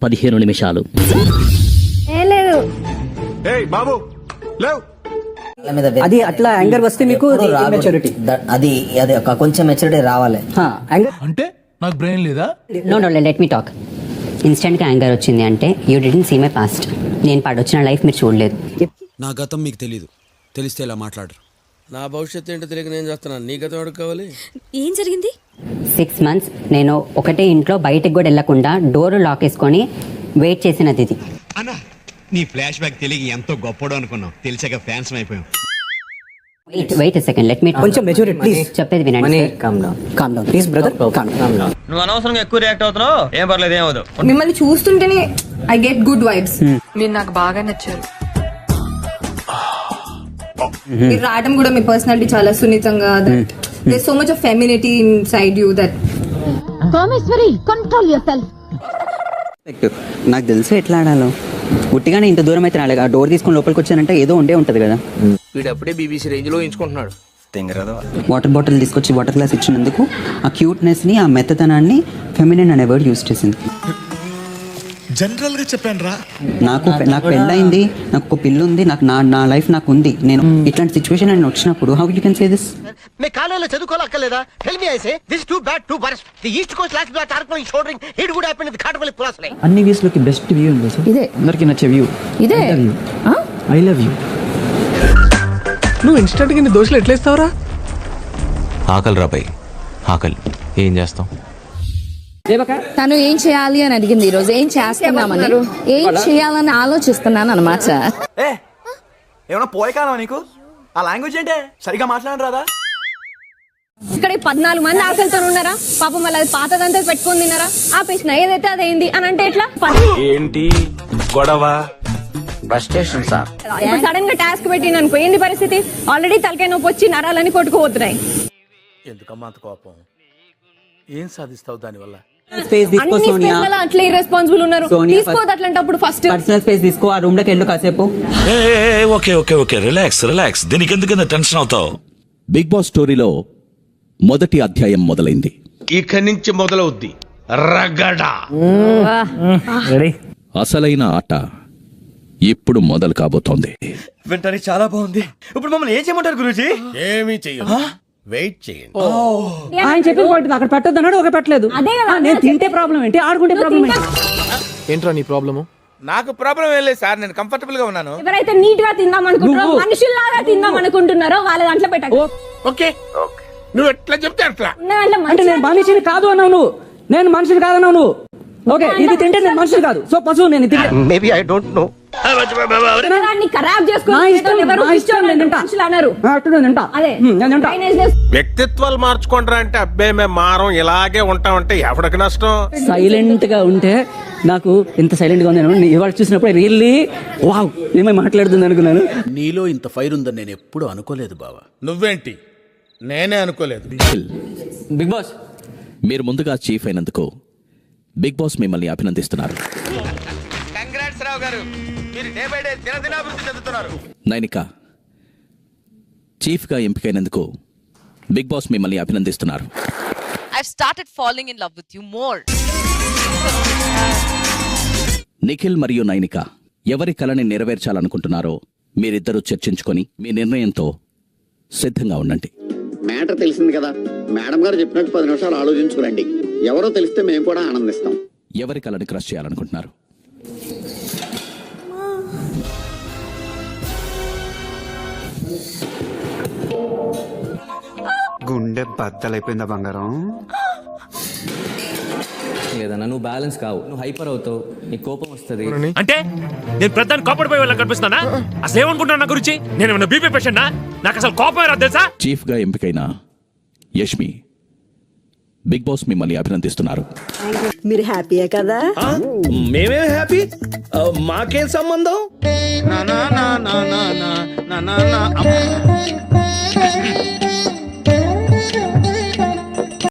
15 నిమిషాలు. బాబు అది అట్లా యాంగర్ వస్తే మీకు మెచ్యూరిటీ, అది అది కొంచెం మెచ్యూరిటీ రావాలి. అంటే నాకు బ్రెయిన్ లేదా? No let me talk. ఇన్స్టెంట్గా యాంగర్ వచ్చింది అంటే you didn't see my past. నేను పడొచ్చిన లైఫ్ మీరు చూడలేదు. నా గతం మీకు తెలీదు, తెలిస్తే ఇలా మాట్లాడరు. నా భవిష్యత్తు ఏంటో తెలియక నేను చేస్తున్నాను, నీ గతం ఎవరికి కావాలి? ఏం జరిగింది? 6 months నేను ఒకటే ఇంట్లో బయటకు కూడా వెళ్ళకుండా డోర్ లాక్ వేసుకొని వెయిట్ చేసినది ఇది. అన్నా నీ ఫ్లాష్ బ్యాక్ తెలియక ఎంతో గొప్పడు అనుకున్నాం, తెలిసాక ఫ్యాన్స్ అయిపోయాం. Wait a second, let me కొంచెం మెచ్యూరిటీ ప్లీజ్. చెప్పేది వినండి. Calm down please brother, calm down. నువ్వు అనవసరంగా ఎక్కువ రియాక్ట్ అవుతున్నావు. ఏం పర్లేదు, ఏం అవదు. మిమ్మల్ని చూస్తుంటేనే ఐ గెట్ గుడ్ వైబ్స్. మీరు నాకు బాగా నచ్చారు. మీరు రాయడం కూడా మీ పర్సనాలిటీ చాలా సున్నితంగా, there so much of femininity inside you that Kameshwari control yourself. నాకు తెలుసు ఎట్లా ఆడాలో. ఉట్టిగానే ఇంత దూరం అయితే రాలేక ఆ డోర్ తీసుకొని లోపలికి వచ్చానంటే ఏదో ఉండే ఉంటది కదా. వీడప్పుడే బీబీసీ రేంజ్ లో ఎంచుకుంటున్నాడు. వాటర్ బాటిల్ తీసుకొచ్చి వాటర్ గ్లాస్ ఇచ్చినందుకు ఆ క్యూట్నెస్ ని, ఆ మెత్తదనాన్ని ఫెమినిన్ అనే వర్డ్ యూజ్ చేసింది. జనరల్ గా చెప్పాను రా. నాకు పెళ్ళయింది, నాకు ఒక పిల్ల ఉంది, నాకు నా లైఫ్ నాకు ఉంది. నేను ఇట్లాంటి సిచ్యువేషన్ నేను వచ్చినప్పుడు how you can say this? May కాలేజీలో చదువుకోలేదా? Tell me I say this too bad too worst. The east coast last black ఆర్కోయింగ్ shouldering hit would happen with కాటపల్లి పులాసలే. అన్ని వ్యూస్ లోకి బెస్ట్ వ్యూ ఉంది సార్. ఇదే అందరికి నచ్చే వ్యూ ఇదే. I love you. నువ్వు ఇన్స్టెంట్ గా దోశలు ఎట్లా ఇస్తావురా? ఆకలి రాబాయి, ఆకలి. ఏం చేస్తాం? తను ఏం చేయాలి అని అడిగింది ఈ రోజు. ఏం చేస్తున్నామని, ఏం చేయాలని ఆలోచిస్తున్నాను అన్నమాట. ఏమన్నా పోయే కాలం నీకు? ఆ లాంగ్వేజ్ ఏంటే? సరిగా మాట్లాడను రాదా? ఇక్కడ 14 మంది ఆకలితో ఉన్నారా? పాపం వాళ్ళ పాతదంతా పెట్టుకొని తిన్నారా? ఆపేసిన ఏదైతే అదేంది అని అంటే ఎట్లా? ఏంటి గొడవ? Frustration sir. ఇప్పుడు సడన్ గా టాస్క్ పెట్టిన అనుకో, ఏంది పరిస్థితి? ఆల్రెడీ తలకాయ నొప్పి వచ్చి నరాలని కొట్టుకుపోతున్నాయి. ఎందుకమ్మా అంత కోపం? ఏం సాధిస్తావు దానివల్ల? స్పేస్ తీసుకో సోనియా. అట్లా ఇర్రెస్పాన్సిబుల్ ఉన్నారు. తీసుకోదు అట్లాంటప్పుడు ఫస్ట్ పర్సనల్ స్పేస్ తీసుకో. ఆ రూమ్ లోకి వెళ్ళు కాసేపు. Okay relax. దీనికి ఎందుకు టెన్షన్ అవుతావు? బిగ్ బాస్ స్టోరీలో మొదటి అధ్యాయం మొదలైంది. ఇక్కడి నుంచి మొదలవుద్ది రగడ. అసలైన ఆట ఇప్పుడు మొదలు కాబోతోంది. వింటానికి చాలా బాగుంది. ఇప్పుడు మమ్మల్ని ఏం చేయమంటారు గురూజీ? ఏమీ చెయ్యదు, వెయిట్ చేయండి. ఆయన చెప్పిన పాయింట్ అక్కడ పెట్టొద్దు అన్నాడు, ఒక పెట్టలేదు. నేను తింటే ప్రాబ్లం ఏంటి, ఆడుకుంటే ప్రాబ్లం ఏంటి? ఏంట్రా నీ ప్రాబ్లము? నాకు ప్రాబ్లం ఏం లేదు సార్, నేను కంఫర్టబుల్ గా ఉన్నాను. ఎవరైతే నీట్ గా తిందాం అనుకుంటారో, మనుషుల్లాగా తిందాం అనుకుంటున్నారో వాళ్ళ దాంట్లో పెట్టకు. ఓకే నువ్వు ఎట్లా చెప్తే అట్లా. అంటే నేను మనిషిని కాదు అన్నావు నువ్వు, నేను మనిషిని కాదన్నావు నువ్వు. ఓకే ఇది తింటే నేను మనిషిని కాదు, సో పశువు. నేను మేబీ ఐ డోంట్ నో. వ్యక్తిత్వాలు మార్చుకుంటారా అంటే అబ్బే మేము మారం ఇలాగే ఉంటామంటే ఎవరికి నష్టం? సైలెంట్ గా ఉంటే నాకు ఇంత సైలెంట్ గా ఉంది ఇవాళ చూసినప్పుడు రియల్లీ వావ్ ఏమై మాట్లాడుతుంది అనుకున్నాను. నీలో ఇంత ఫైర్ ఉందని నేను ఎప్పుడు అనుకోలేదు బావా. నువ్వేంటి? నేనే అనుకోలేదు. బిగ్ బాస్, మీరు ముందుగా చీఫ్ అయినందుకు బిగ్ బాస్ మిమ్మల్ని అభినందిస్తున్నారు. కంగ్రాట్స్ రావు గారు, మీరు డే బై డే దినదినాభివృద్ధి చెందుతున్నారు. నైనిక, చీఫ్ గా ఎంపికైనందుకు బిగ్ బాస్ మిమ్మల్ని అభినందిస్తున్నారు. I've started falling in love with you more. Nikhil మరియు నైనిక ఎవరి కలని నెరవేర్చాలనుకుంటున్నారో మీరిద్దరూ చర్చించుకొని మీ నిర్ణయంతో సిద్ధంగా ఉండండి. మ్యాటర్ తెలిసింది కదా, మేడం గారు చెప్పినట్టు 10 నిమిషాలు ఆలోచించుకురండి. ఎవరో తెలిస్తే మేము కూడా ఆనందిస్తాం. ఎవరి కలని క్రష్ చేయాలనుకుంటున్నారు? గుండె బద్దలైపోయిందా బంగారం? లేదన్నా నువ్వు బ్యాలెన్స్ కావు, నువ్వు హైపర్ అవుతావు, నీకు కోపం వస్తుంది. అంటే నేను ప్రధాని కోపడిపోయే వాళ్ళ కనిపిస్తానా? అసలు ఏమనుకుంటున్నా నా గురించి? నేను ఏమన్నా బీపీ పేషెంటా? నాకు అసలు కోపం రాదు తెలుసా? చీఫ్ గా ఎంపికైన యష్మి, బిగ్ బాస్ మిమ్మల్ని అభినందిస్తున్నారు. మీరు హ్యాపీయే కదా? మేమే హ్యాపీ, మాకేం సంబంధం?